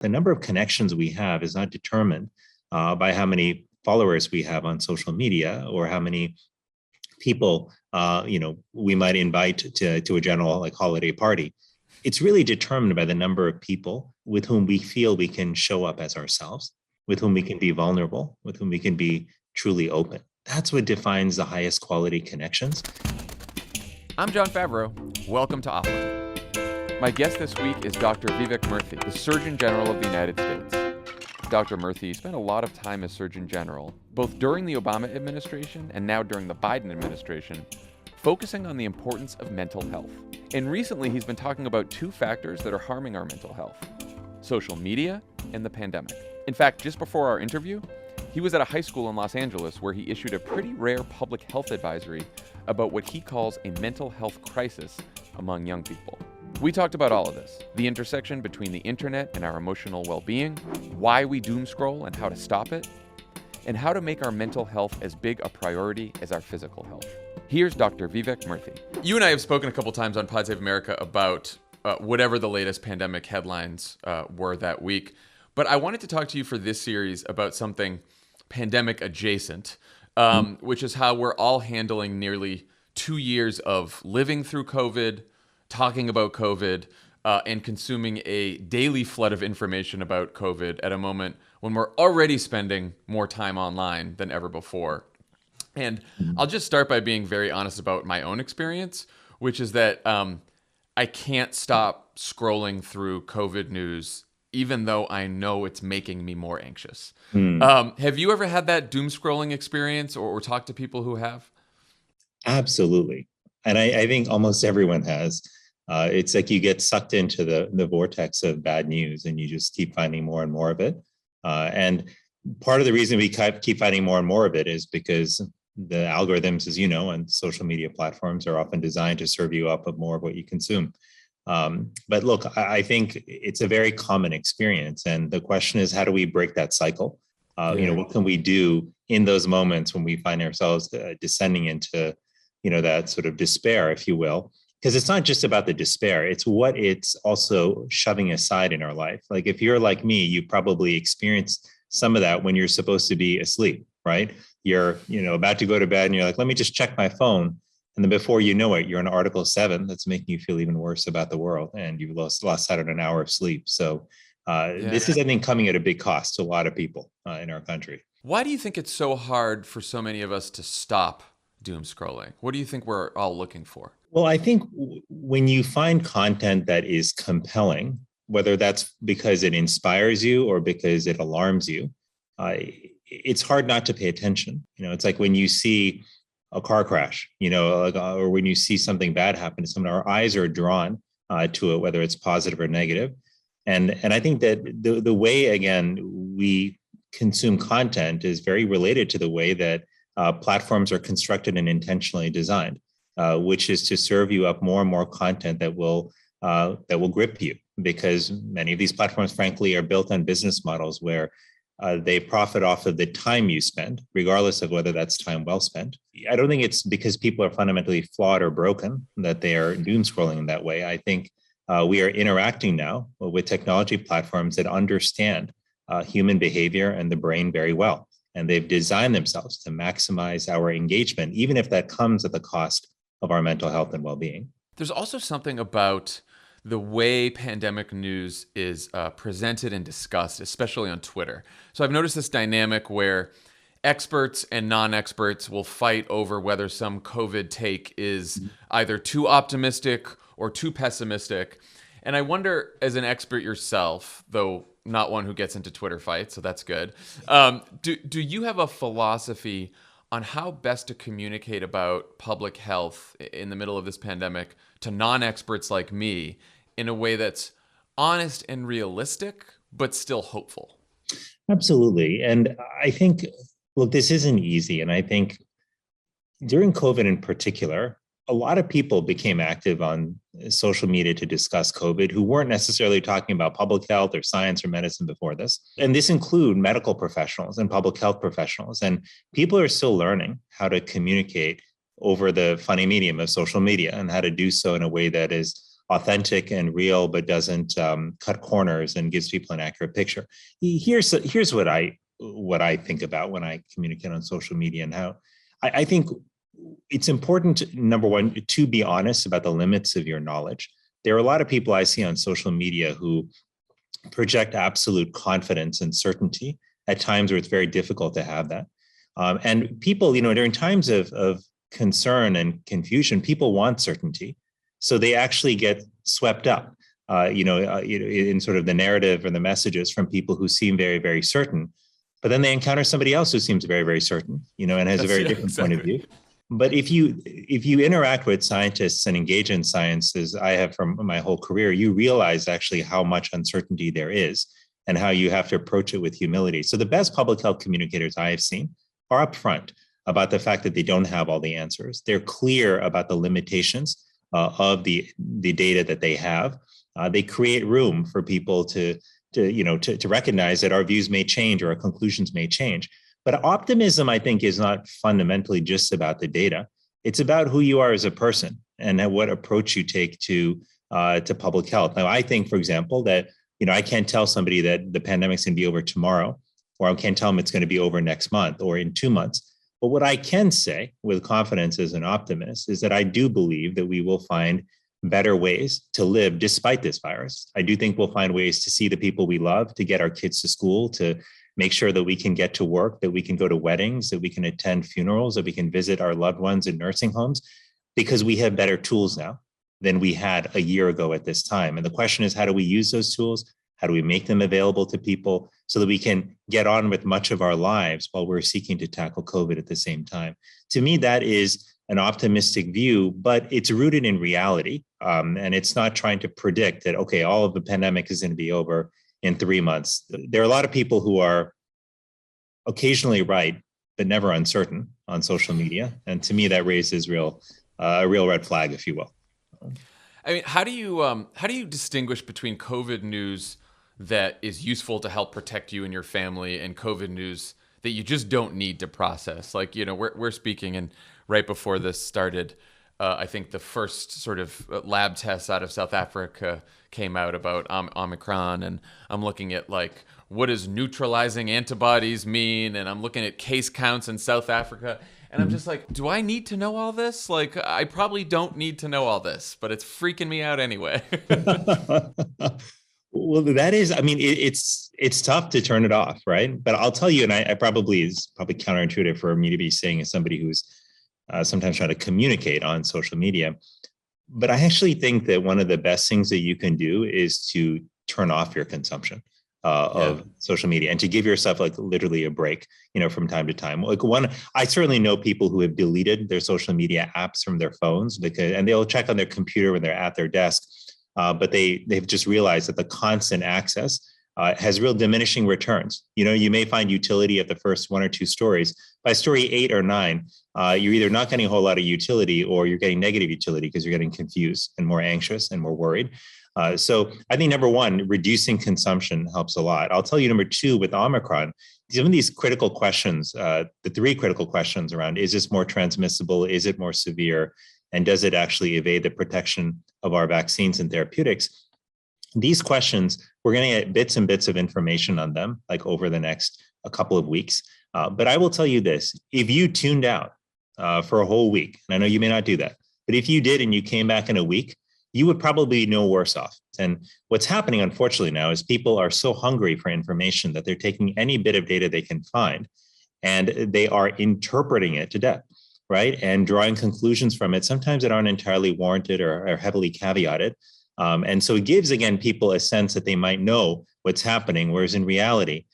The number of connections we have is not determined by how many followers we have on social media or how many people we might invite to a general holiday party. It's really determined by the number of people with whom we feel we can show up as ourselves, with whom we can be vulnerable, with whom we can be truly open. That's what defines the highest quality connections. I'm Jon Favreau. Welcome to Offline. My guest this week is Dr. Vivek Murthy, the Surgeon General of the United States. Dr. Murthy spent a lot of time as Surgeon General, both during the Obama administration and now during the Biden administration, focusing on the importance of mental health. And recently, he's been talking about two factors that are harming our mental health: social media and the pandemic. In fact, just before our interview, he was at a high school in Los Angeles where he issued a pretty rare public health advisory about what he calls a mental health crisis among young people. We talked about all of this: the intersection between the internet and our emotional well-being, why we doom scroll and how to stop it, and how to make our mental health as big a priority as our physical health. Here's Dr. Vivek Murthy. You and I have spoken a couple times on Pod Save America about whatever the latest pandemic headlines were that week. But I wanted to talk to you for this series about something pandemic adjacent, which is how we're all handling nearly 2 years of living through COVID, talking about COVID, and consuming a daily flood of information about COVID at a moment when we're already spending more time online than ever before. And I'll just start by being very honest about my own experience, which is that I can't stop scrolling through COVID news, even though I know it's making me more anxious. Have you ever had that doom scrolling experience or talked to people who have? Absolutely. And I think almost everyone has. It's like you get sucked into the vortex of bad news and you just keep finding more and more of it. And part of the reason we keep finding more and more of it is because the algorithms, as you know, on social media platforms are often designed to serve you up of more of what you consume. But look, I think it's a very common experience. And the question is, how do we break that cycle? What can we do in those moments when we find ourselves descending into, that sort of despair, if you will? Because it's not just about the despair, it's what it's also shoving aside in our life. Like if you're like me, you probably experienced some of that when you're supposed to be asleep, right? You're, about to go to bed and you're like, let me just check my phone. And then before you know it, you're in Article 7 that's making you feel even worse about the world. And you've lost sight of an hour of sleep. So this is, I think, coming at a big cost to a lot of people in our country. Why do you think it's so hard for so many of us to stop doom scrolling? What do you think we're all looking for? Well, I think when you find content that is compelling, whether that's because it inspires you or because it alarms you, it's hard not to pay attention. It's like when you see a car crash, or when you see something bad happen to someone, our eyes are drawn to it, whether it's positive or negative. And I think that the way, again, we consume content is very related to the way that platforms are constructed and intentionally designed, which is to serve you up more and more content that will grip you, because many of these platforms, frankly, are built on business models where they profit off of the time you spend, regardless of whether that's time well spent. I don't think it's because people are fundamentally flawed or broken that they are doom scrolling in that way. I think we are interacting now with technology platforms that understand human behavior and the brain very well. And they've designed themselves to maximize our engagement, even if that comes at the cost of our mental health and well-being. There's also something about the way pandemic news is presented and discussed, especially on Twitter. So I've noticed this dynamic where experts and non-experts will fight over whether some COVID take is either too optimistic or too pessimistic. And I wonder, as an expert yourself, though not one who gets into Twitter fights, so that's good, do you have a philosophy on how best to communicate about public health in the middle of this pandemic to non-experts like me in a way that's honest and realistic, but still hopeful? Absolutely. And I think, look, this isn't easy. And I think during COVID in particular, a lot of people became active on social media to discuss COVID who weren't necessarily talking about public health or science or medicine before this. And this include medical professionals and public health professionals. And people are still learning how to communicate over the funny medium of social media and how to do so in a way that is authentic and real, but doesn't cut corners and gives people an accurate picture. Here's what I think about when I communicate on social media, and how I think it's important, number one, to be honest about the limits of your knowledge. There are a lot of people I see on social media who project absolute confidence and certainty at times where it's very difficult to have that. And people, during times of concern and confusion, people want certainty. So they actually get swept up, in sort of the narrative or the messages from people who seem very, very certain. But then they encounter somebody else who seems very, very certain, and has a very different point of view. But if you interact with scientists and engage in science, as I have from my whole career, you realize actually how much uncertainty there is and how you have to approach it with humility. So the best public health communicators I have seen are upfront about the fact that they don't have all the answers. They're clear about the limitations of the data that they have. They create room for people to recognize that our views may change or our conclusions may change. But optimism, I think, is not fundamentally just about the data. It's about who you are as a person and what approach you take to public health. Now, I think, for example, that I can't tell somebody that the pandemic's going to be over tomorrow, or I can't tell them it's going to be over next month or in 2 months. But what I can say with confidence as an optimist is that I do believe that we will find better ways to live despite this virus. I do think we'll find ways to see the people we love, to get our kids to school, to make sure that we can get to work, that we can go to weddings, that we can attend funerals, that we can visit our loved ones in nursing homes, because we have better tools now than we had a year ago at this time. And the question is, how do we use those tools? How do we make them available to people so that we can get on with much of our lives while we're seeking to tackle COVID at the same time? To me, that is an optimistic view, but it's rooted in reality. And it's not trying to predict that, okay, all of the pandemic is going to be over in 3 months. There are a lot of people who are occasionally right, but never uncertain on social media. And to me, that raises a real red flag, if you will. I mean, how do you distinguish between COVID news that is useful to help protect you and your family and COVID news that you just don't need to process? Like, we're speaking, and right before this started, I think the first sort of lab tests out of South Africa came out about Omicron, and I'm looking at like, what does neutralizing antibodies mean? And I'm looking at case counts in South Africa, and I'm just like, do I need to know all this? Like, I probably don't need to know all this, but it's freaking me out anyway. Well, that is, I mean, it's tough to turn it off, right? But I'll tell you, and it's probably counterintuitive for me to be saying as somebody who's sometimes trying to communicate on social media. But I actually think that one of the best things that you can do is to turn off your consumption of social media and to give yourself like literally a break, from time to time. Like I certainly know people who have deleted their social media apps from their phones and they'll check on their computer when they're at their desk. But they've just realized that the constant access has real diminishing returns. You may find utility at the first 1 or 2 stories. By story 8 or 9, you're either not getting a whole lot of utility or you're getting negative utility because you're getting confused and more anxious and more worried. So I think number one, reducing consumption helps a lot. I'll tell you number 2 with Omicron, some of these critical questions, the 3 critical questions around, is this more transmissible? Is it more severe? And does it actually evade the protection of our vaccines and therapeutics? These questions, we're going to get bits and bits of information on them, like over the next a couple of weeks. But I will tell you this, if you tuned out for a whole week, and I know you may not do that, but if you did and you came back in a week, you would probably be no worse off. And what's happening, unfortunately, now is people are so hungry for information that they're taking any bit of data they can find, and they are interpreting it to death, right? And drawing conclusions from it, sometimes that aren't entirely warranted or heavily caveated. And so it gives, again, people a sense that they might know what's happening, whereas in reality,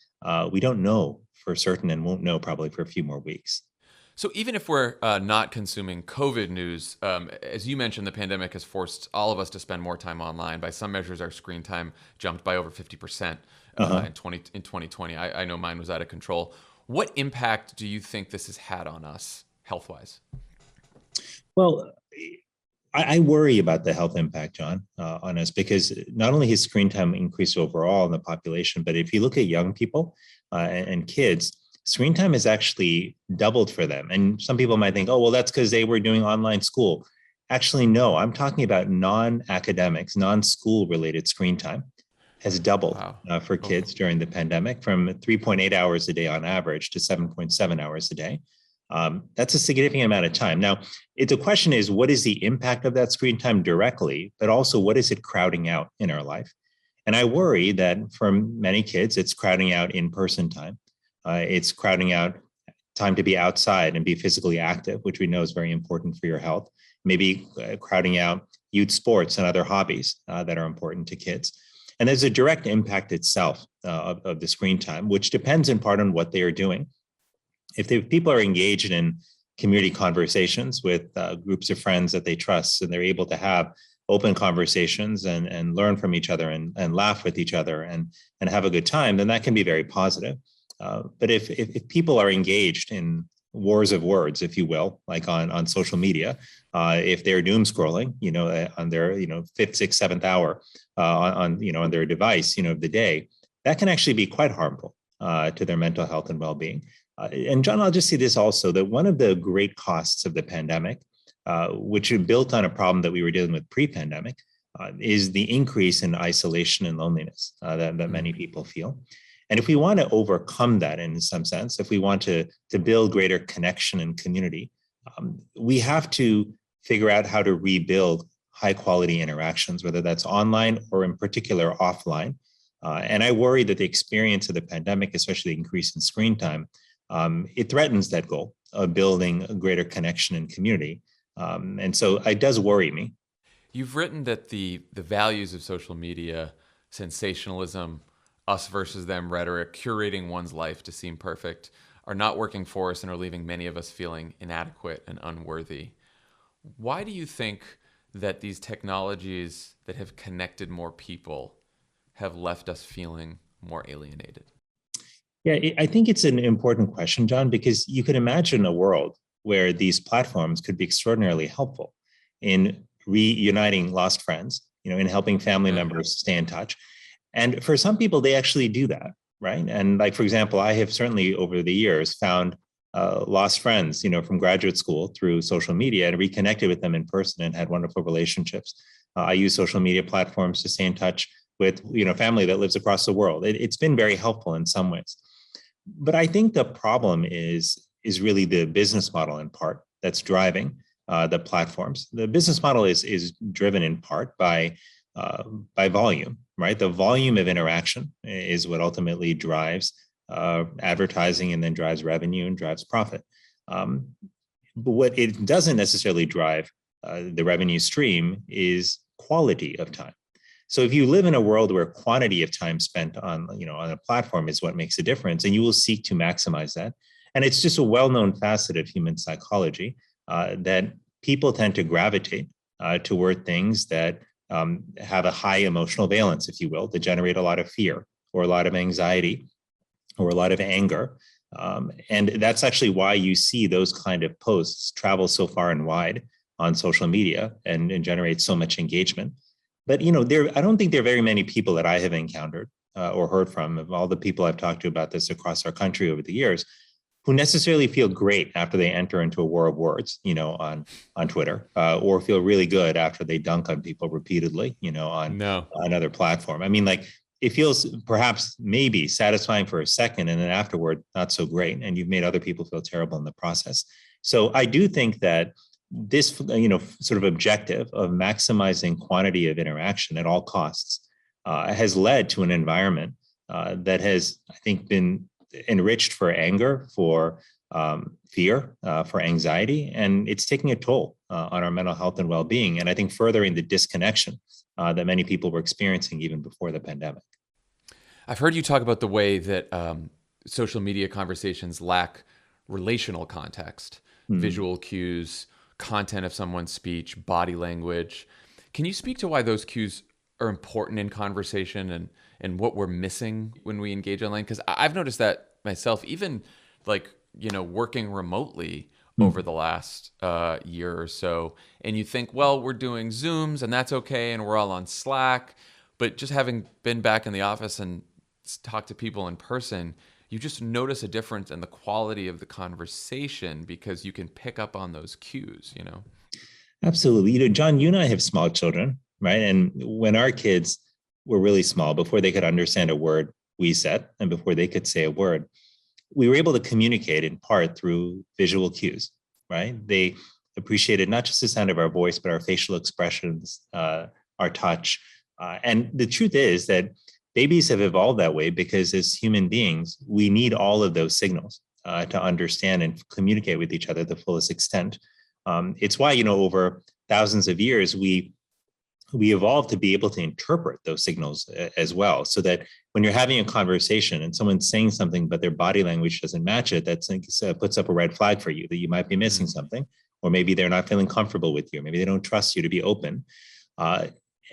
we don't know for certain and won't know probably for a few more weeks. So even if we're not consuming COVID news, as you mentioned, the pandemic has forced all of us to spend more time online. By some measures, our screen time jumped by over 50% in 2020. I know mine was out of control. What impact do you think this has had on us health-wise? Well, I worry about the health impact, John, on us, because not only has screen time increased overall in the population, but if you look at young people and kids, screen time has actually doubled for them. And some people might think, oh, well, that's because they were doing online school. Actually, no, I'm talking about non-academics, non-school related screen time has doubled Wow. for Oh, kids during the pandemic from 3.8 hours a day on average to 7.7 hours a day. That's a significant amount of time. Now, the question is, what is the impact of that screen time directly, but also what is it crowding out in our life? And I worry that for many kids, it's crowding out in-person time. It's crowding out time to be outside and be physically active, which we know is very important for your health. Maybe crowding out youth sports and other hobbies that are important to kids. And there's a direct impact itself of the screen time, which depends in part on what they are doing. If people are engaged in community conversations with groups of friends that they trust, and they're able to have open conversations and learn from each other and laugh with each other and have a good time, then that can be very positive. But if people are engaged in wars of words, if you will, like on social media, if they're doom scrolling, on their, fifth, sixth, seventh hour on their device, of the day, that can actually be quite harmful to their mental health and well-being. And John, I'll just say this also, that one of the great costs of the pandemic, which is built on a problem that we were dealing with pre-pandemic, is the increase in isolation and loneliness that many people feel. And if we want to overcome that in some sense, if we want to build greater connection and community, we have to figure out how to rebuild high quality interactions, whether that's online or in particular offline. And I worry that the experience of the pandemic, especially the increase in screen time, it threatens that goal of building a greater connection and community. And so it does worry me. you've written that the values of social media, sensationalism, us versus them rhetoric, curating one's life to seem perfect, are not working for us and are leaving many of us feeling inadequate and unworthy. Why do you think that these technologies that have connected more people have left us feeling more alienated? Yeah, I think it's an important question, John, because you could imagine a world where these platforms could be extraordinarily helpful in reuniting lost friends, in helping family members stay in touch. And for some people, they actually do that, right? And like, for example, I have certainly over the years found lost friends, from graduate school through social media and reconnected with them in person and had wonderful relationships. I use social media platforms to stay in touch with, family that lives across the world. It's been very helpful in some ways. But I think the problem is really the business model in part that's driving the platforms. The business model is driven in part by volume, right? The volume of interaction is what ultimately drives advertising and then drives revenue and drives profit. But what it doesn't necessarily drive the revenue stream is quality of time. So if you live in a world where quantity of time spent on a platform is what makes a difference, and you will seek to maximize that. And it's just a well-known facet of human psychology that people tend to gravitate toward things that have a high emotional valence, if you will, that generate a lot of fear or a lot of anxiety or a lot of anger. And that's actually why you see those kind of posts travel so far and wide on social media and generate so much engagement. But I don't think there are very many people that I have encountered or heard from, of all the people I've talked to about this across our country over the years, who necessarily feel great after they enter into a war of words, on Twitter, or feel really good after they dunk on people repeatedly, on another platform. I mean, like, it feels perhaps maybe satisfying for a second, and then afterward, not so great, and you've made other people feel terrible in the process. So I do think that this, sort of objective of maximizing quantity of interaction at all costs has led to an environment that has, I think, been enriched for anger, for fear, for anxiety, and it's taking a toll on our mental health and well-being, and I think furthering the disconnection that many people were experiencing even before the pandemic. I've heard you talk about the way that social media conversations lack relational context, visual cues, content of someone's speech, body language. Can you speak to why those cues are important in conversation and what we're missing when we engage online? Because I've noticed that myself, even working remotely over the last year or so. And you think, well, we're doing Zooms and that's okay, and we're all on Slack. But just having been back in the office and talked to people in person, you just notice a difference in the quality of the conversation because you can pick up on those cues, Absolutely. John, you and I have small children, right? And when our kids were really small, before they could understand a word we said, and before they could say a word, we were able to communicate in part through visual cues, right? They appreciated not just the sound of our voice, but our facial expressions, our touch. And the truth is that babies have evolved that way because as human beings, we need all of those signals to understand and communicate with each other to the fullest extent. It's why, over thousands of years, we evolved to be able to interpret those signals as well, so that when you're having a conversation and someone's saying something, but their body language doesn't match it, that puts up a red flag for you that you might be missing something, or maybe they're not feeling comfortable with you, maybe they don't trust you to be open.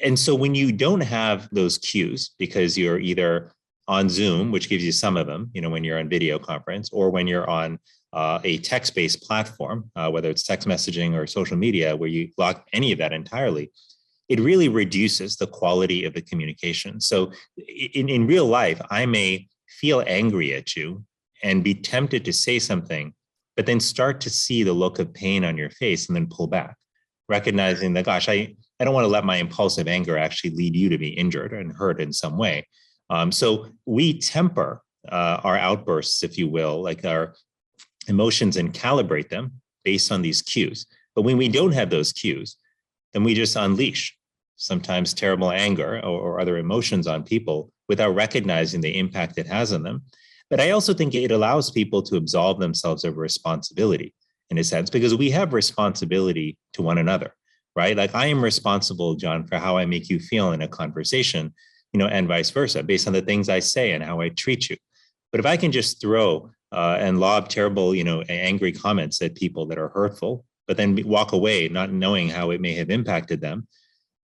And so when you don't have those cues, because you're either on Zoom, which gives you some of them, when you're on video conference, or when you're on a text-based platform, whether it's text messaging or social media, where you block any of that entirely, it really reduces the quality of the communication. So in real life, I may feel angry at you and be tempted to say something, but then start to see the look of pain on your face and then pull back, recognizing that, gosh, I don't want to let my impulsive anger actually lead you to be injured and hurt in some way. So we temper our outbursts, if you will, like our emotions, and calibrate them based on these cues. But when we don't have those cues, then we just unleash sometimes terrible anger or other emotions on people without recognizing the impact it has on them. But I also think it allows people to absolve themselves of responsibility in a sense, because we have responsibility to one another, right? Like I am responsible, John, for how I make you feel in a conversation, and vice versa, based on the things I say and how I treat you. But if I can just throw and lob terrible, angry comments at people that are hurtful, but then walk away not knowing how it may have impacted them,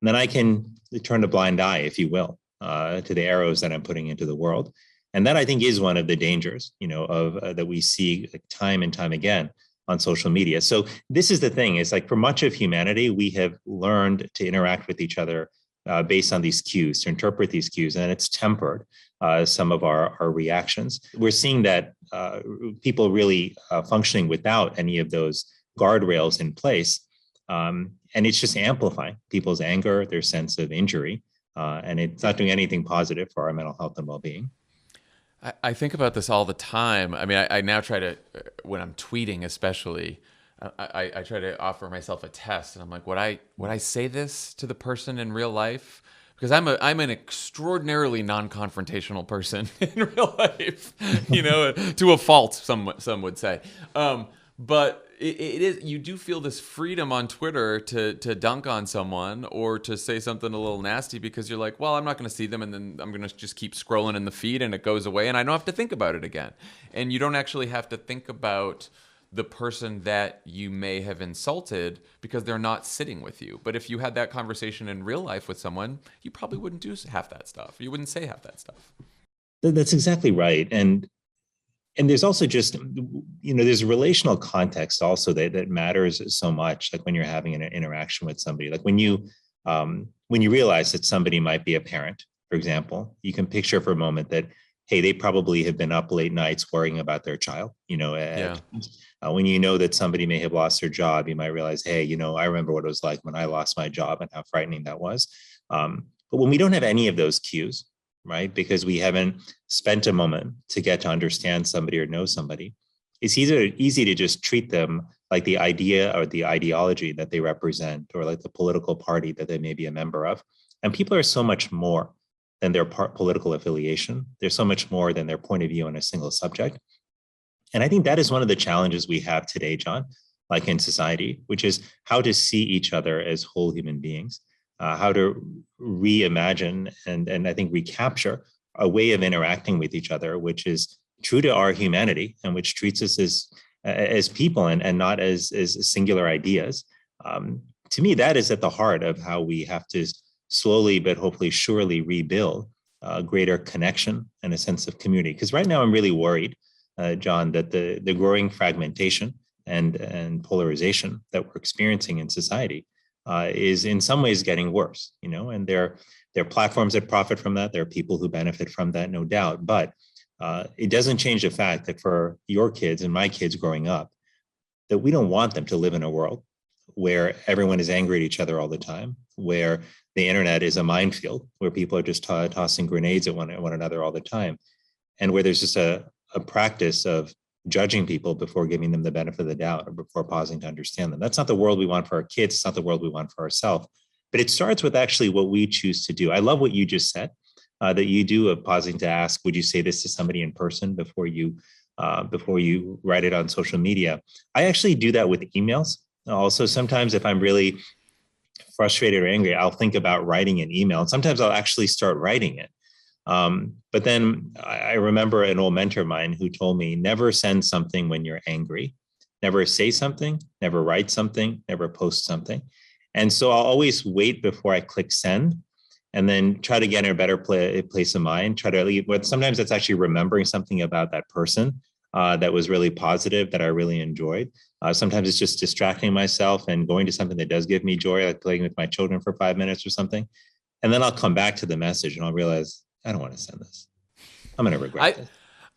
then I can turn a blind eye, if you will, to the arrows that I'm putting into the world. And that, I think, is one of the dangers, of that we see time and time again on social media. So this is the thing, is like for much of humanity, we have learned to interact with each other based on these cues, to interpret these cues, and it's tempered some of our reactions. We're seeing that people really functioning without any of those guardrails in place. And it's just amplifying people's anger, their sense of injury, and it's not doing anything positive for our mental health and well-being. I think about this all the time. I mean, I now try to, when I'm tweeting especially, I try to offer myself a test, and I'm like, would I say this to the person in real life? Because I'm an extraordinarily non-confrontational person in real life, to a fault, some would say. But it is, you do feel this freedom on Twitter to dunk on someone or to say something a little nasty, because you're like, well, I'm not going to see them, and then I'm going to just keep scrolling in the feed and it goes away and I don't have to think about it again. And you don't actually have to think about the person that you may have insulted because they're not sitting with you. But if you had that conversation in real life with someone, you probably wouldn't do half that stuff. You wouldn't say half that stuff. That's exactly right. And there's also just, there's relational context also that matters so much. Like when you're having an interaction with somebody, like when you realize that somebody might be a parent, for example, you can picture for a moment that, hey, they probably have been up late nights worrying about their child. When you know that somebody may have lost their job, you might realize, hey, I remember what it was like when I lost my job and how frightening that was. But when we don't have any of those cues, right, because we haven't spent a moment to get to understand somebody or know somebody, it's easy to just treat them like the idea or the ideology that they represent, or like the political party that they may be a member of. And people are so much more than their political affiliation. They're so much more than their point of view on a single subject. And I think that is one of the challenges we have today, John, like in society, which is how to see each other as whole human beings, how to reimagine and I think recapture a way of interacting with each other, which is true to our humanity and which treats us as people and not as singular ideas. To me, that is at the heart of how we have to slowly, but hopefully surely rebuild a greater connection and a sense of community. Because right now I'm really worried, John, that the growing fragmentation and polarization that we're experiencing in society is in some ways getting worse, and there are platforms that profit from that. There are people who benefit from that, no doubt. But it doesn't change the fact that for your kids and my kids growing up, that we don't want them to live in a world where everyone is angry at each other all the time, where the internet is a minefield, where people are just tossing grenades at one another all the time, and where there's just a practice of judging people before giving them the benefit of the doubt or before pausing to understand them. That's not the world we want for our kids. It's not the world we want for ourselves. But it starts with actually what we choose to do. I love what you just said, that you do of pausing to ask, would you say this to somebody in person before you write it on social media? I actually do that with emails. Also, sometimes if I'm really frustrated or angry, I'll think about writing an email. And sometimes I'll actually start writing it. But then I remember an old mentor of mine who told me, never send something when you're angry, never say something, never write something, never post something. And so I'll always wait before I click send, and then try to get in a better place of mind, try to leave. But sometimes that's actually remembering something about that person that was really positive, that I really enjoyed. Sometimes it's just distracting myself and going to something that does give me joy, like playing with my children for 5 minutes or something. And then I'll come back to the message and I'll realize, I don't want to send this. I'm going to regret this.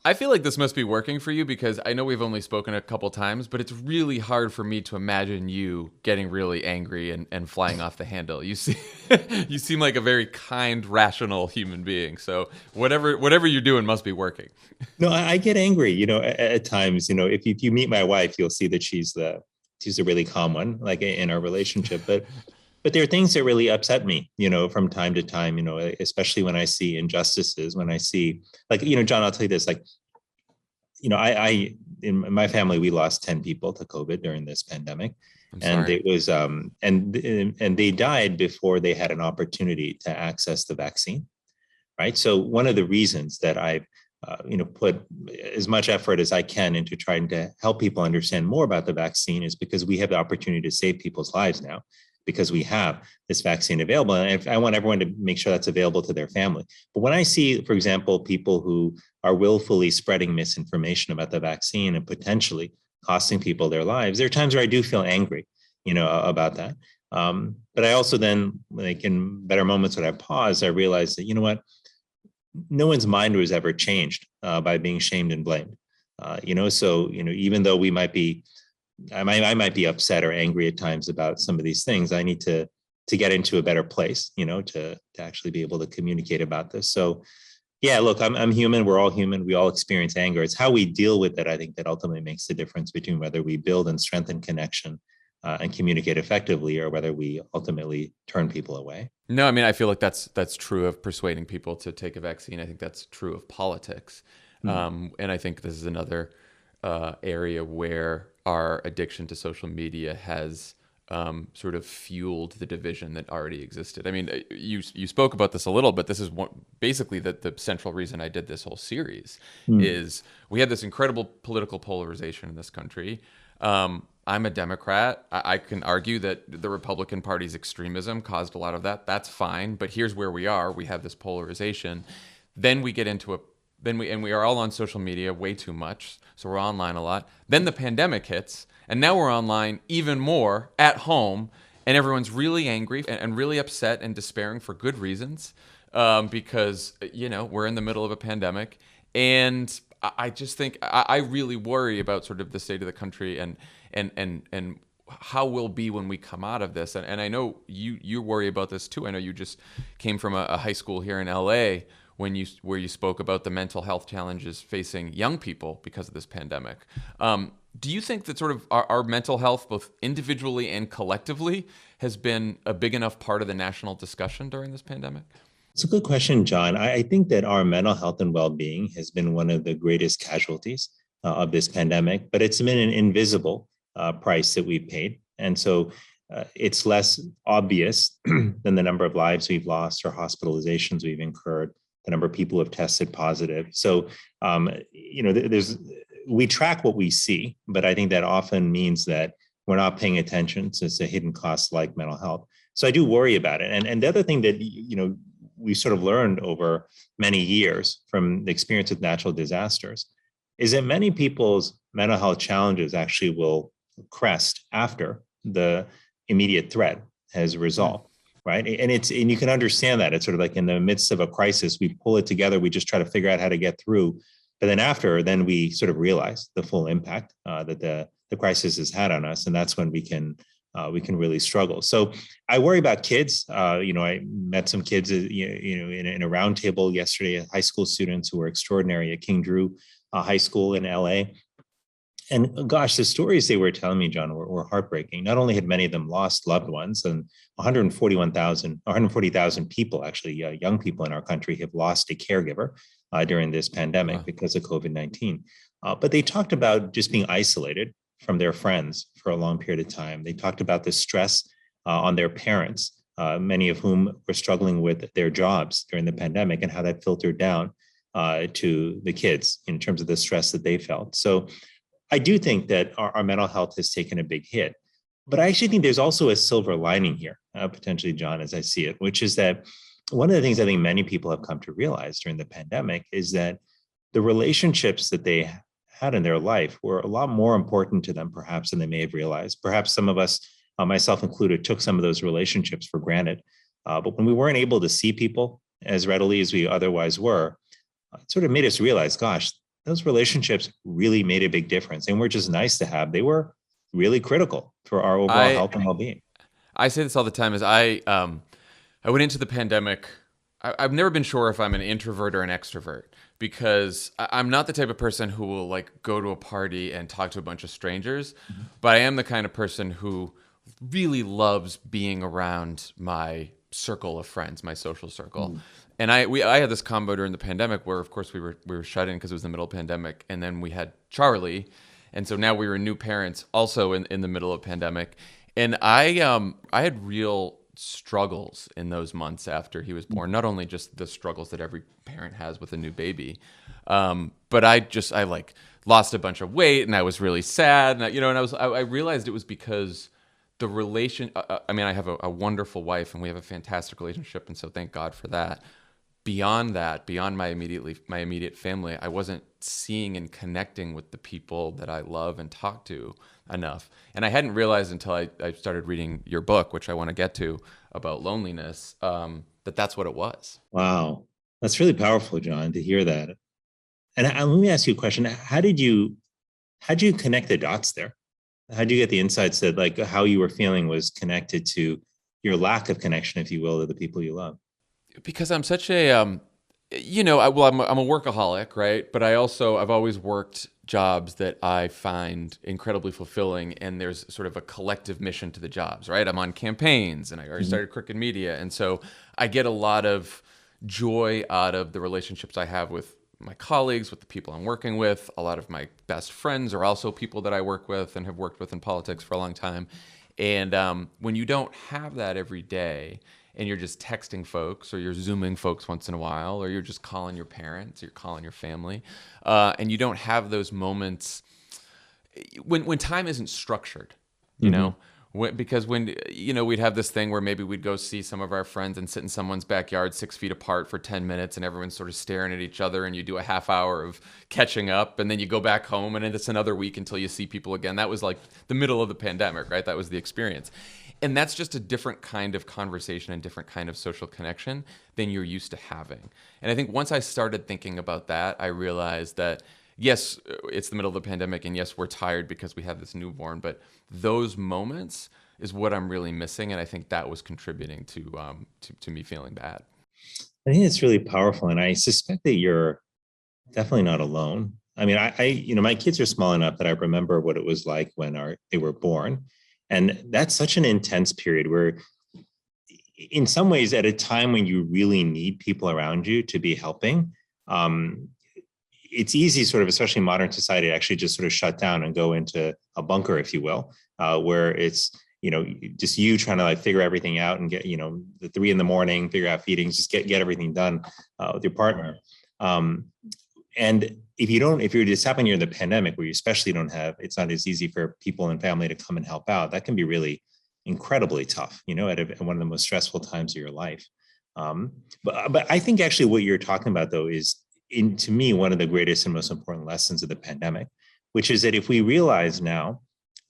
I feel like this must be working for you, because I know we've only spoken a couple times, but it's really hard for me to imagine you getting really angry and flying off the handle. You seem like a very kind, rational human being. So whatever you're doing must be working. No, I get angry, at times. If you meet my wife, you'll see that she's a really calm one, like in our relationship. But there are things that really upset me, from time to time, especially when I see injustices, when I see, like, John, I'll tell you this, like, I in my family, we lost 10 people to COVID during this pandemic. And it was, and they died before they had an opportunity to access the vaccine, right? So one of the reasons that I've, put as much effort as I can into trying to help people understand more about the vaccine is because we have the opportunity to save people's lives now, because we have this vaccine available. And I want everyone to make sure that's available to their family. But when I see, for example, people who are willfully spreading misinformation about the vaccine and potentially costing people their lives, there are times where I do feel angry, about that. But I also then, like in better moments when I pause, I realize that, what, no one's mind was ever changed by being shamed and blamed. So, even though I might be upset or angry at times about some of these things, I need to get into a better place, to actually be able to communicate about this. So yeah, look, I'm human. We're all human. We all experience anger. It's how we deal with it, I think, that ultimately makes the difference between whether we build and strengthen connection and communicate effectively, or whether we ultimately turn people away. No, I mean, I feel like that's true of persuading people to take a vaccine. I think that's true of politics. And I think this is another area where our addiction to social media has sort of fueled the division that already existed. I mean, you spoke about this a little, but this is basically the central reason I did this whole series is we had this incredible political polarization in this country. I'm a Democrat. I can argue that the Republican Party's extremism caused a lot of that. That's fine. But here's where we are. We have this polarization. Then we get into we are all on social media way too much. So we're online a lot. Then the pandemic hits, and now we're online even more at home, and everyone's really angry and really upset and despairing for good reasons, because we're in the middle of a pandemic. And I just think I really worry about sort of the state of the country and how we'll be when we come out of this. And I know you worry about this too. I know you just came from a high school here in LA where you spoke about the mental health challenges facing young people because of this pandemic. Do you think that sort of our mental health, both individually and collectively, has been a big enough part of the national discussion during this pandemic? It's a good question, John. I think that our mental health and well-being has been one of the greatest casualties of this pandemic, but it's been an invisible price that we've paid. And so it's less obvious than the number of lives we've lost or hospitalizations we've incurred, the number of people who have tested positive. So, we track what we see, but I think that often means that we're not paying attention to hidden costs like mental health. So I do worry about it. And the other thing that, we sort of learned over many years from the experience with natural disasters is that many people's mental health challenges actually will crest after the immediate threat has resolved, right? And you can understand that. It's sort of like in the midst of a crisis, we pull it together, we just try to figure out how to get through. But then we sort of realize the full impact that the crisis has had on us. And that's when we can we can really struggle. So I worry about kids. I met some kids, in a roundtable yesterday, high school students who were extraordinary at King Drew High School in LA. And gosh, the stories they were telling me, John, were heartbreaking. Not only had many of them lost loved ones, and 140,000 people, actually, young people in our country, have lost a caregiver during this pandemic because of COVID-19. But they talked about just being isolated from their friends for a long period of time. They talked about the stress on their parents, many of whom were struggling with their jobs during the pandemic, and how that filtered down to the kids in terms of the stress that they felt. So I do think that our mental health has taken a big hit. But I actually think there's also a silver lining here, potentially, John, as I see it, which is that one of the things I think many people have come to realize during the pandemic is that the relationships that they had in their life were a lot more important to them, perhaps, than they may have realized. Perhaps some of us, myself included, took some of those relationships for granted. But when we weren't able to see people as readily as we otherwise were, it sort of made us realize, gosh, those relationships really made a big difference, and were just nice to have. They were really critical for our overall health and well-being. I say this all the time. I went into the pandemic. I've never been sure if I'm an introvert or an extrovert, because I'm not the type of person who will go to a party and talk to a bunch of strangers, but I am the kind of person who really loves being around my circle of friends, my social circle. And I had this combo during the pandemic where, of course, we were shut in because it was the middle of the pandemic, and then we had Charlie, and so now we were new parents, also in the middle of pandemic. And I had real struggles in those months after he was born. Not only just the struggles that every parent has with a new baby, but I lost a bunch of weight, and I was really sad, and I realized it was because the relation. I have a wonderful wife, and we have a fantastic relationship, and so thank God for that. Beyond that, beyond my immediate family, I wasn't seeing and connecting with the people that I love and talk to enough. And I hadn't realized until I started reading your book, which I want to get to, about loneliness, that's what it was. Wow. That's really powerful, John, to hear that. And let me ask you a question. How'd you connect the dots there? How'd you get the insights that how you were feeling was connected to your lack of connection, if you will, to the people you love? Because I'm such a, I'm a workaholic, right? But I've always worked jobs that I find incredibly fulfilling, and there's sort of a collective mission to the jobs, right? I'm on campaigns, and I already started Crooked Media, and so I get a lot of joy out of the relationships I have with my colleagues, with the people I'm working with. A lot of my best friends are also people that I work with and have worked with in politics for a long time. And when you don't have that every day, and you're just texting folks, or you're Zooming folks once in a while, or you're just calling your parents, you're calling your family, and you don't have those moments when time isn't structured, you know? Because we'd have this thing where maybe we'd go see some of our friends and sit in someone's backyard 6 feet apart for 10 minutes, and everyone's sort of staring at each other, and you do a half hour of catching up, and then you go back home, and it's another week until you see people again. That was like the middle of the pandemic, right? That was the experience. And that's just a different kind of conversation and different kind of social connection than you're used to having. And I think once I started thinking about that, I realized that, yes, it's the middle of the pandemic, and yes, we're tired because we have this newborn, but those moments is what I'm really missing, and I think that was contributing to me feeling bad. I think it's really powerful, and I suspect that you're definitely not alone. I mean, my kids are small enough that I remember what it was like when they were born. And that's such an intense period where, in some ways, at a time when you really need people around you to be helping, it's easy, sort of, especially in modern society, to actually just sort of shut down and go into a bunker, if you will, where it's, just you trying to figure everything out and get, the 3 a.m, figure out feedings, just get everything done with your partner. And if you're just happening during the pandemic, where you especially it's not as easy for people and family to come and help out, that can be really incredibly tough, at one of the most stressful times of your life. But I think actually what you're talking about, though, is, to me, one of the greatest and most important lessons of the pandemic, which is that if we realize now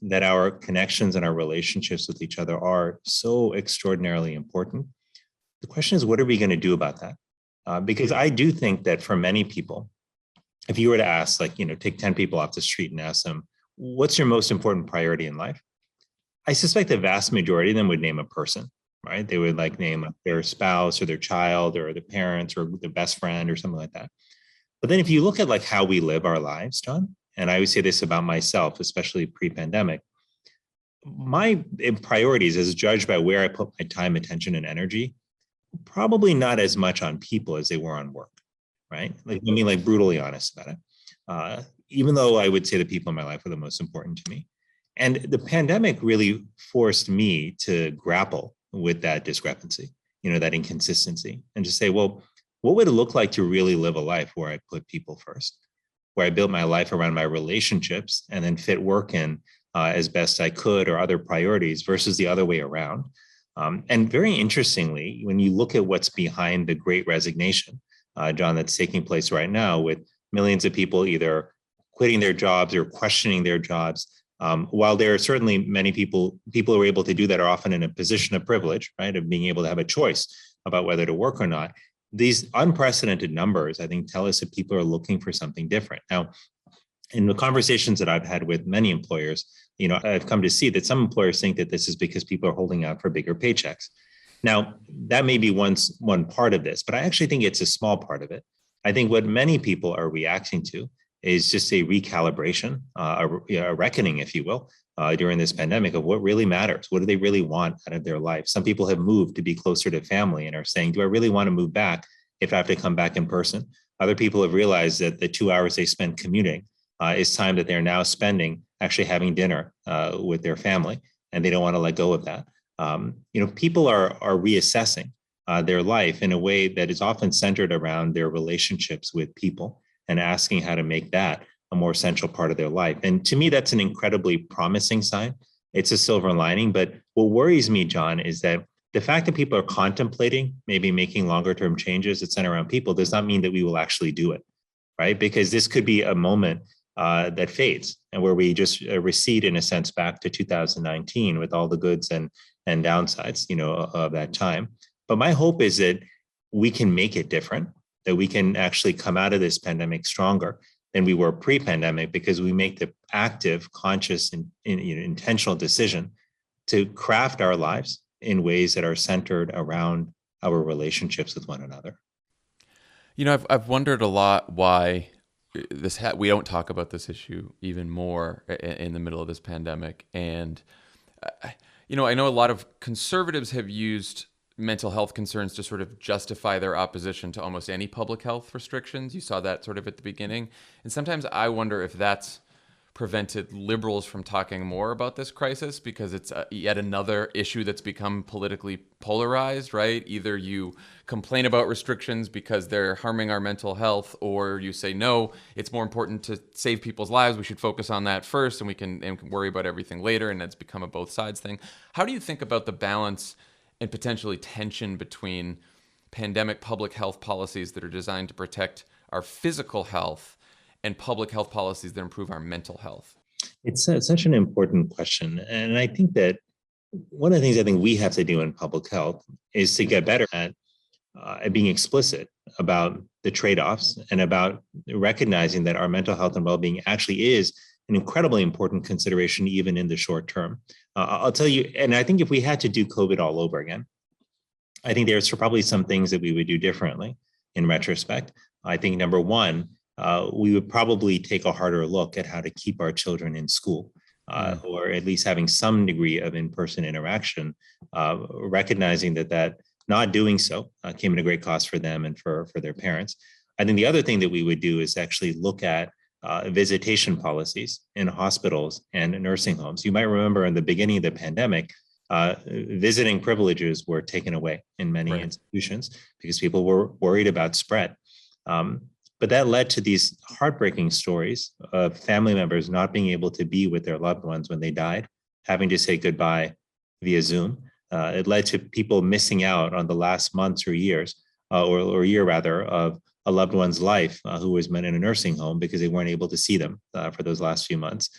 that our connections and our relationships with each other are so extraordinarily important, the question is, what are we going to do about that? Because I do think that for many people, if you were to ask, take 10 people off the street and ask them, what's your most important priority in life? I suspect the vast majority of them would name a person, right? They would like name their spouse or their child or their parents or their best friend or something like that. But then if you look at like how we live our lives, John, and I would say this about myself, especially pre-pandemic, my priorities as judged by where I put my time, attention, and energy, probably not as much on people as they were on work, right? Like, I mean, like brutally honest about it. Even though I would say the people in my life were the most important to me. And the pandemic really forced me to grapple with that discrepancy, that inconsistency, and just say, well, what would it look like to really live a life where I put people first, where I built my life around my relationships and then fit work in as best I could or other priorities versus the other way around. And very interestingly, when you look at what's behind the great resignation, John, that's taking place right now with millions of people either quitting their jobs or questioning their jobs, while there are certainly many people who are able to do that are often in a position of privilege, right, of being able to have a choice about whether to work or not. These unprecedented numbers, I think, tell us that people are looking for something different. Now, in the conversations that I've had with many employers, I've come to see that some employers think that this is because people are holding out for bigger paychecks. Now, that may be one part of this, but I actually think it's a small part of it. I think what many people are reacting to is just a recalibration, a reckoning, if you will, during this pandemic of what really matters. What do they really want out of their life? Some people have moved to be closer to family and are saying, do I really want to move back if I have to come back in person? Other people have realized that the 2 hours they spend commuting is time that they're now spending actually having dinner with their family, and they don't want to let go of that. People are reassessing their life in a way that is often centered around their relationships with people and asking how to make that a more central part of their life. And to me, that's an incredibly promising sign. It's a silver lining. But what worries me, John, is that the fact that people are contemplating maybe making longer term changes that center around people does not mean that we will actually do it, right? Because this could be a moment that fades and where we just recede in a sense back to 2019 with all the goods and downsides, of that time. But my hope is that we can make it different, that we can actually come out of this pandemic stronger than we were pre-pandemic because we make the active, conscious, and intentional decision to craft our lives in ways that are centered around our relationships with one another. I've wondered a lot why we don't talk about this issue even more in the middle of this pandemic. And, I know a lot of conservatives have used mental health concerns to sort of justify their opposition to almost any public health restrictions. You saw that sort of at the beginning. And sometimes I wonder if that's prevented liberals from talking more about this crisis because it's yet another issue that's become politically polarized, right? Either you complain about restrictions because they're harming our mental health, or you say, no, it's more important to save people's lives. We should focus on that first and we can worry about everything later. And it's become a both sides thing. How do you think about the balance and potentially tension between pandemic public health policies that are designed to protect our physical health and public health policies that improve our mental health? It's such an important question. And I think that one of the things I think we have to do in public health is to get better at being explicit about the trade-offs and about recognizing that our mental health and well-being actually is an incredibly important consideration, even in the short term. I'll tell you, and I think if we had to do COVID all over again, I think there's probably some things that we would do differently in retrospect. I think number one, we would probably take a harder look at how to keep our children in school, or at least having some degree of in-person interaction, recognizing that not doing so came at a great cost for them and for their parents. I think the other thing that we would do is actually look at visitation policies in hospitals and nursing homes. You might remember in the beginning of the pandemic, visiting privileges were taken away in many institutions because people were worried about spread. But that led to these heartbreaking stories of family members not being able to be with their loved ones when they died, having to say goodbye via Zoom. It led to people missing out on the last months or years, or year rather, of a loved one's life who was in a nursing home because they weren't able to see them for those last few months.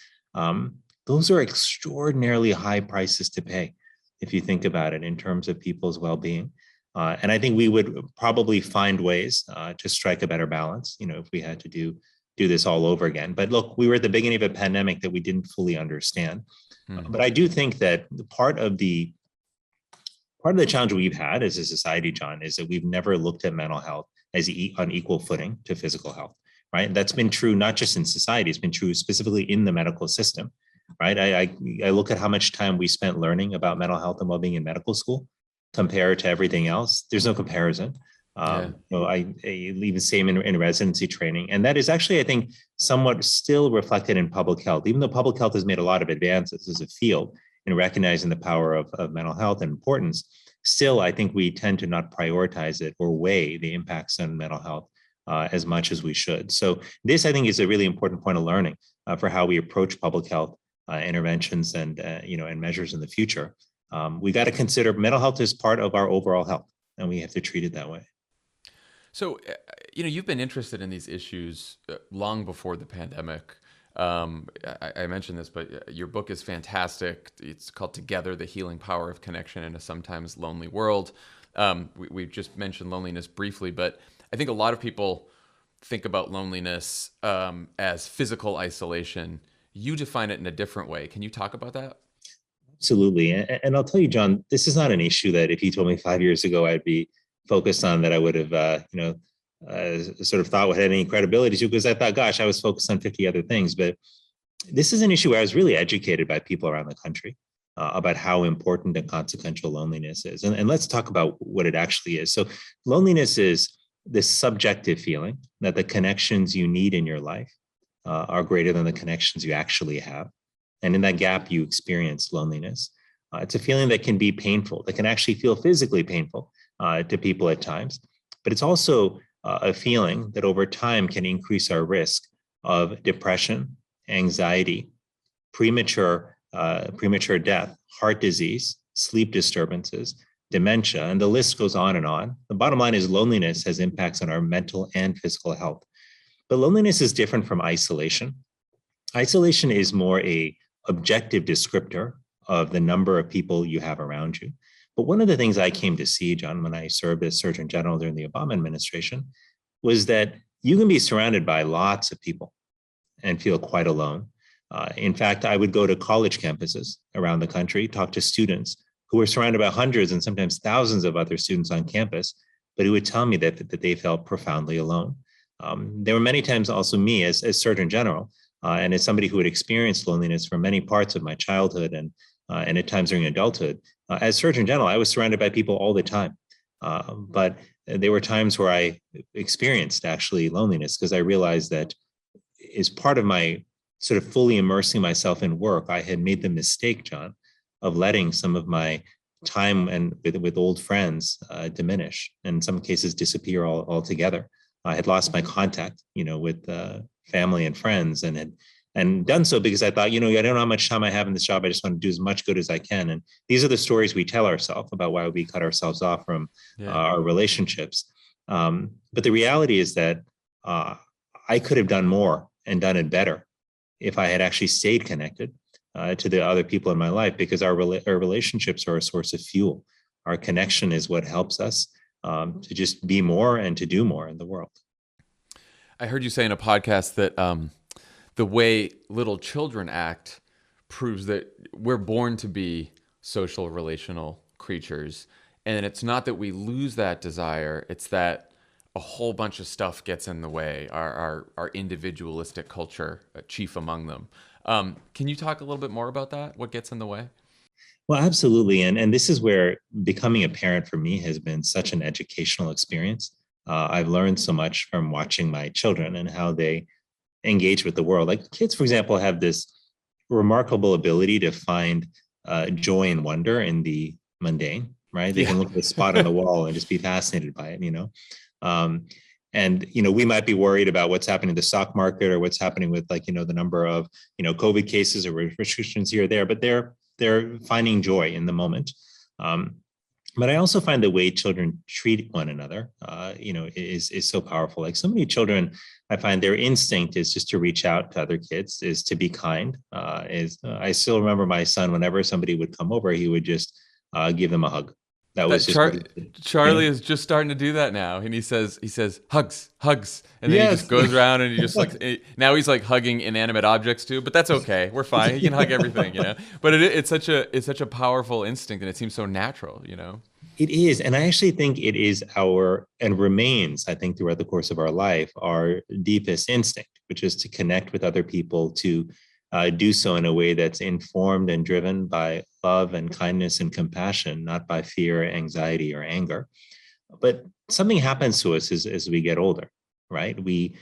Those are extraordinarily high prices to pay, if you think about it, in terms of people's well-being. And I think we would probably find ways to strike a better balance, if we had to do do this all over again. But look, we were at the beginning of a pandemic that we didn't fully understand. But I do think that part of the challenge we've had as a society, John, is that we've never looked at mental health as on equal footing to physical health, right? That's been true not just in society, it's been true specifically in the medical system, right? I look at how much time we spent learning about mental health and well-being in medical school compared to everything else. There's no comparison. I even same in residency training. And that is actually, I think, somewhat still reflected in public health, even though public health has made a lot of advances as a field in recognizing the power of mental health and importance. Still, I think we tend to not prioritize it or weigh the impacts on mental health as much as we should. So this, I think, is a really important point of learning for how we approach public health interventions and measures in the future. We got to consider mental health as part of our overall health, and we have to treat it that way. So, you've been interested in these issues long before the pandemic. I mentioned this, but your book is fantastic. It's called Together, The Healing Power of Connection in a Sometimes Lonely World. We've just mentioned loneliness briefly, but I think a lot of people think about loneliness as physical isolation. You define it in a different way. Can you talk about that? Absolutely. And I'll tell you, John, this is not an issue that if you told me 5 years ago I'd be focused on, that I would have, sort of thought would have any credibility to, because I thought, gosh, I was focused on 50 other things. But this is an issue where I was really educated by people around the country about how important and consequential loneliness is. And let's talk about what it actually is. So loneliness is this subjective feeling that the connections you need in your life are greater than the connections you actually have. And in that gap, you experience loneliness. It's a feeling that can be painful, that can actually feel physically painful to people at times. But it's also a feeling that over time can increase our risk of depression, anxiety, premature death, heart disease, sleep disturbances, dementia, and the list goes on and on. The bottom line is loneliness has impacts on our mental and physical health. But loneliness is different from isolation. Isolation is more a objective descriptor of the number of people you have around you. But one of the things I came to see, John, when I served as Surgeon General during the Obama administration, was that you can be surrounded by lots of people and feel quite alone. In fact, I would go to college campuses around the country, talk to students who were surrounded by hundreds and sometimes thousands of other students on campus, but who would tell me that they felt profoundly alone. There were many times also me as Surgeon General, and as somebody who had experienced loneliness for many parts of my childhood and at times during adulthood. As Surgeon General, I was surrounded by people all the time. But there were times where I experienced actually loneliness, because I realized that as part of my sort of fully immersing myself in work, I had made the mistake, John, of letting some of my time and with old friends diminish, and in some cases disappear altogether. I had lost my contact, with family and friends, and done so because I thought, I don't know how much time I have in this job. I just want to do as much good as I can. And these are the stories we tell ourselves about why we cut ourselves off from our relationships. But the reality is that I could have done more and done it better if I had actually stayed connected to the other people in my life, because our relationships are a source of fuel. Our connection is what helps us to just be more and to do more in the world. I heard you say in a podcast that the way little children act proves that we're born to be social, relational creatures. And it's not that we lose that desire, it's that a whole bunch of stuff gets in the way, our individualistic culture, chief among them. Can you talk a little bit more about that? What gets in the way? Well, absolutely. And this is where becoming a parent for me has been such an educational experience. I've learned so much from watching my children and how they engage with the world. Like kids, for example, have this remarkable ability to find joy and wonder in the mundane, right? They can look at a spot on the wall and just be fascinated by it, And, we might be worried about what's happening in the stock market or what's happening with the number of, COVID cases or restrictions here or there, but they're finding joy in the moment. But I also find the way children treat one another, is so powerful. Like so many children, I find their instinct is just to reach out to other kids, is to be kind. I still remember my son, whenever somebody would come over, he would just give them a hug. That That was just what he did, you Charlie know? is just starting to do that now, and he says hugs, hugs, and then he just Yes. goes around and he just like now he's like hugging inanimate objects too. But that's okay, we're fine. He can hug everything, you know. But it's such a powerful instinct, and it seems so natural, you know. It is. And I actually think it is our, and remains, I think, throughout the course of our life, our deepest instinct, which is to connect with other people, to do so in a way that's informed and driven by love and kindness and compassion, not by fear, anxiety, or anger. But something happens to us as we get older, right? We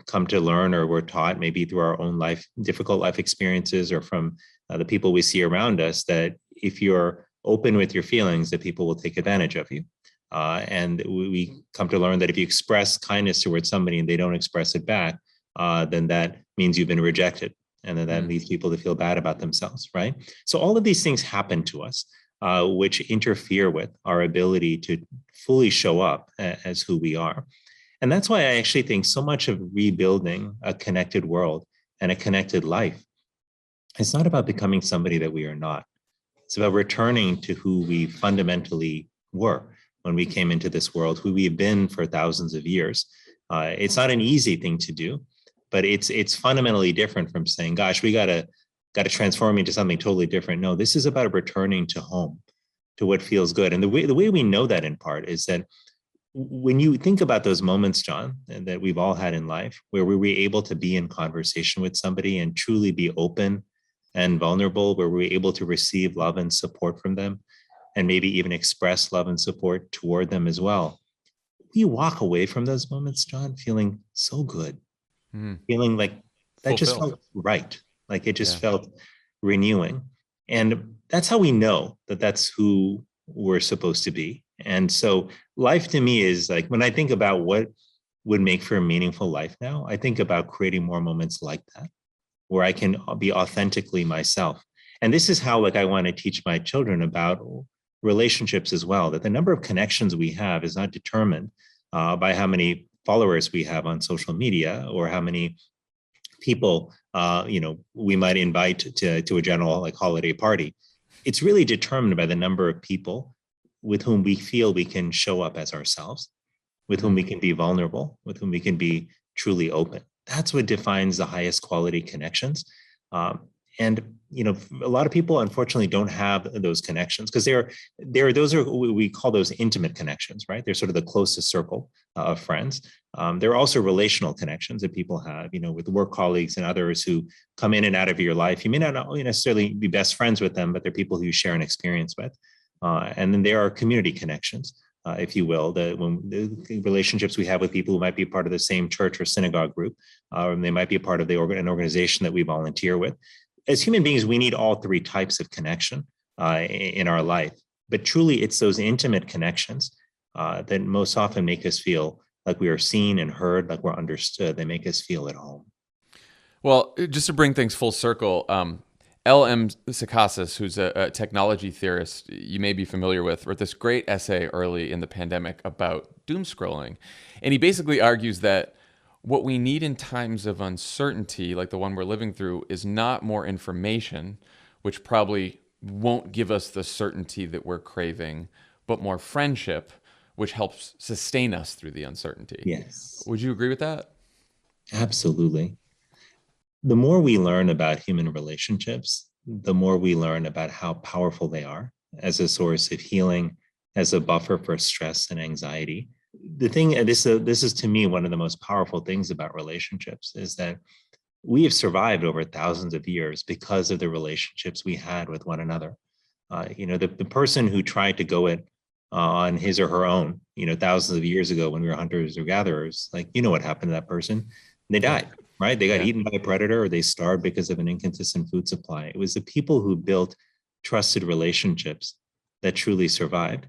come to learn, or we're taught, maybe through our own difficult life experiences, or from the people we see around us, that if you're open with your feelings, that people will take advantage of you. And we come to learn that if you express kindness towards somebody and they don't express it back, then that means you've been rejected, and then that leads people to feel bad about themselves, right? So all of these things happen to us, which interfere with our ability to fully show up as who we are. And that's why I actually think so much of rebuilding a connected world and a connected life, it's not about becoming somebody that we are not. It's about returning to who we fundamentally were when we came into this world, who we have been for thousands of years. It's not an easy thing to do, but it's fundamentally different from saying, gosh, we gotta transform into something totally different. No, this is about returning to home, to what feels good. And the way we know that in part is that when you think about those moments, Jon, that we've all had in life, where we were able to be in conversation with somebody and truly be open and vulnerable, where we were able to receive love and support from them, and maybe even express love and support toward them as well, we walk away from those moments, Jon, feeling so good, feeling like that just felt right. Like it just felt renewing. And that's how we know that that's who we're supposed to be. And so life to me is like, when I think about what would make for a meaningful life now, I think about creating more moments like that, where I can be authentically myself. And this is how, like, I want to teach my children about relationships as well, that the number of connections we have is not determined by how many followers we have on social media, or how many people we might invite to a general like holiday party. It's really determined by the number of people with whom we feel we can show up as ourselves, with whom we can be vulnerable, with whom we can be truly open. That's what defines the highest quality connections. And a lot of people unfortunately don't have those connections, because those are, we call those intimate connections, right? They're sort of the closest circle of friends. There are also relational connections that people have, with work colleagues and others who come in and out of your life. You may not necessarily be best friends with them, but they're people who you share an experience with. And then there are community connections, if you will, the relationships we have with people who might be part of the same church or synagogue group, or they might be a part of an organization that we volunteer with. As human beings, we need all three types of connection in our life. But truly, it's those intimate connections that most often make us feel like we are seen and heard, like we're understood. They make us feel at home. Well, just to bring things full circle, L.M. Secasas, who's a technology theorist you may be familiar with, wrote this great essay early in the pandemic about doomscrolling. And he basically argues that what we need in times of uncertainty, like the one we're living through, is not more information, which probably won't give us the certainty that we're craving, but more friendship, which helps sustain us through the uncertainty. Yes. Would you agree with that? Absolutely. The more we learn about human relationships, the more we learn about how powerful they are as a source of healing, as a buffer for stress and anxiety. The thing, and this is to me one of the most powerful things about relationships, is that we have survived over thousands of years because of the relationships we had with one another. The person who tried to go it on his or her own, thousands of years ago when we were hunters or gatherers, like, what happened to that person? They died, right? They got eaten by a predator, or they starved because of an inconsistent food supply. It was the people who built trusted relationships that truly survived.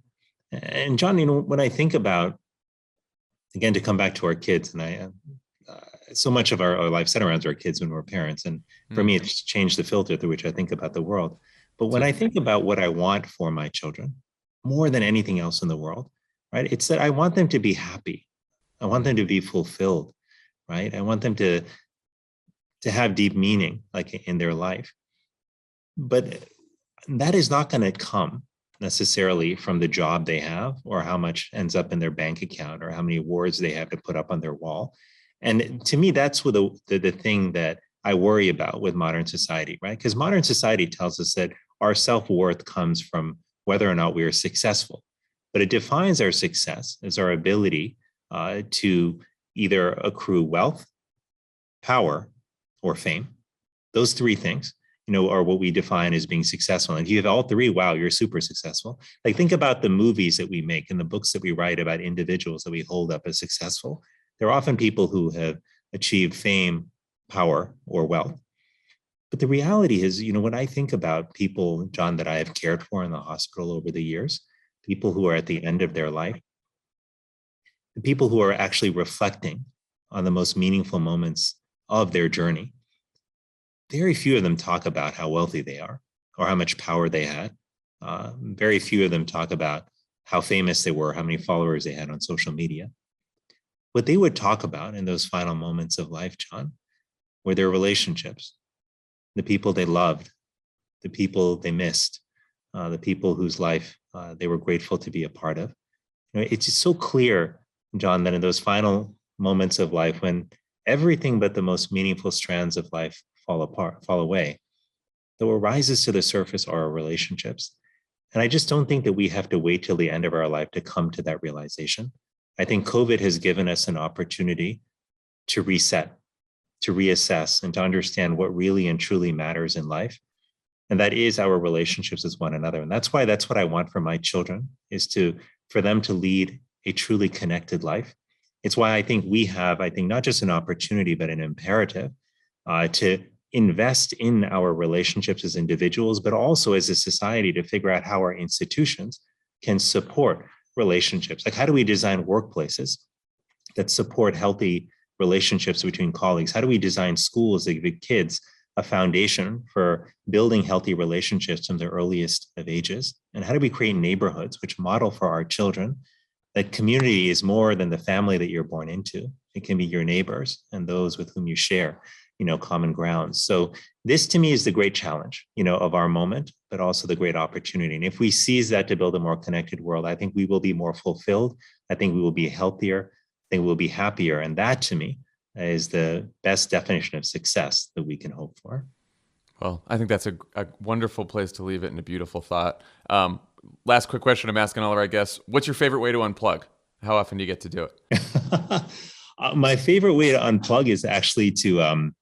And Jon, when I think about, again, to come back to our kids, and so much of our life centered around our kids when we're parents. And for me, it's changed the filter through which I think about the world. But when I think about what I want for my children, more than anything else in the world, right, it's that I want them to be happy. I want them to be fulfilled, right? I want them to have deep meaning, like in their life. But that is not going to come necessarily from the job they have or how much ends up in their bank account or how many awards they have to put up on their wall. And to me, that's what the thing that I worry about with modern society, right? Because modern society tells us that our self-worth comes from whether or not we are successful. But it defines our success as our ability to either accrue wealth, power, or fame. Those three things, are what we define as being successful. And if you have all three, wow, you're super successful. Like, think about the movies that we make and the books that we write about individuals that we hold up as successful. They're often people who have achieved fame, power, or wealth. But the reality is, when I think about people, Jon, that I have cared for in the hospital over the years, people who are at the end of their life, the people who are actually reflecting on the most meaningful moments of their journey, very few of them talk about how wealthy they are or how much power they had. Very few of them talk about how famous they were, how many followers they had on social media. What they would talk about in those final moments of life, Jon, were their relationships, the people they loved, the people they missed, the people whose life they were grateful to be a part of. It's just so clear, Jon, that in those final moments of life, when everything but the most meaningful strands of life fall away, that what rises to the surface are our relationships. And I just don't think that we have to wait till the end of our life to come to that realization. I think COVID has given us an opportunity to reset, to reassess, and to understand what really and truly matters in life. And that is our relationships with one another. And that's what I want for my children, is for them to lead a truly connected life. It's why I think we have, not just an opportunity, but an imperative to invest in our relationships as individuals, but also as a society to figure out how our institutions can support relationships. Like, how do we design workplaces that support healthy relationships between colleagues? How do we design schools that give kids a foundation for building healthy relationships from the earliest of ages? And how do we create neighborhoods which model for our children that community is more than the family that you're born into? It can be your neighbors and those with whom you share, common grounds. So this, to me, is the great challenge, of our moment, but also the great opportunity. And if we seize that to build a more connected world, I think we will be more fulfilled. I think we will be healthier. I think we'll be happier. And that, to me, is the best definition of success that we can hope for. Well, I think that's a wonderful place to leave it, and a beautiful thought. Last quick question I'm asking all of our guests: what's your favorite way to unplug? How often do you get to do it? My favorite way to unplug is actually to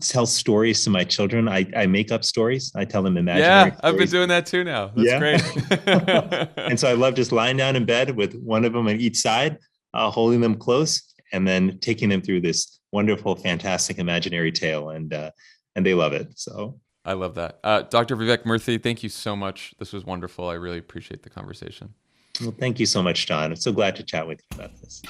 tell stories to my children. I make up stories. I tell them imaginary stories. I've been doing that too now. That's great. And so I love just lying down in bed with one of them on each side, holding them close, and then taking them through this wonderful, fantastic imaginary tale. And they love it. So I love that. Dr. Vivek Murthy, thank you so much. This was wonderful. I really appreciate the conversation. Well, thank you so much, Jon. I'm so glad to chat with you about this.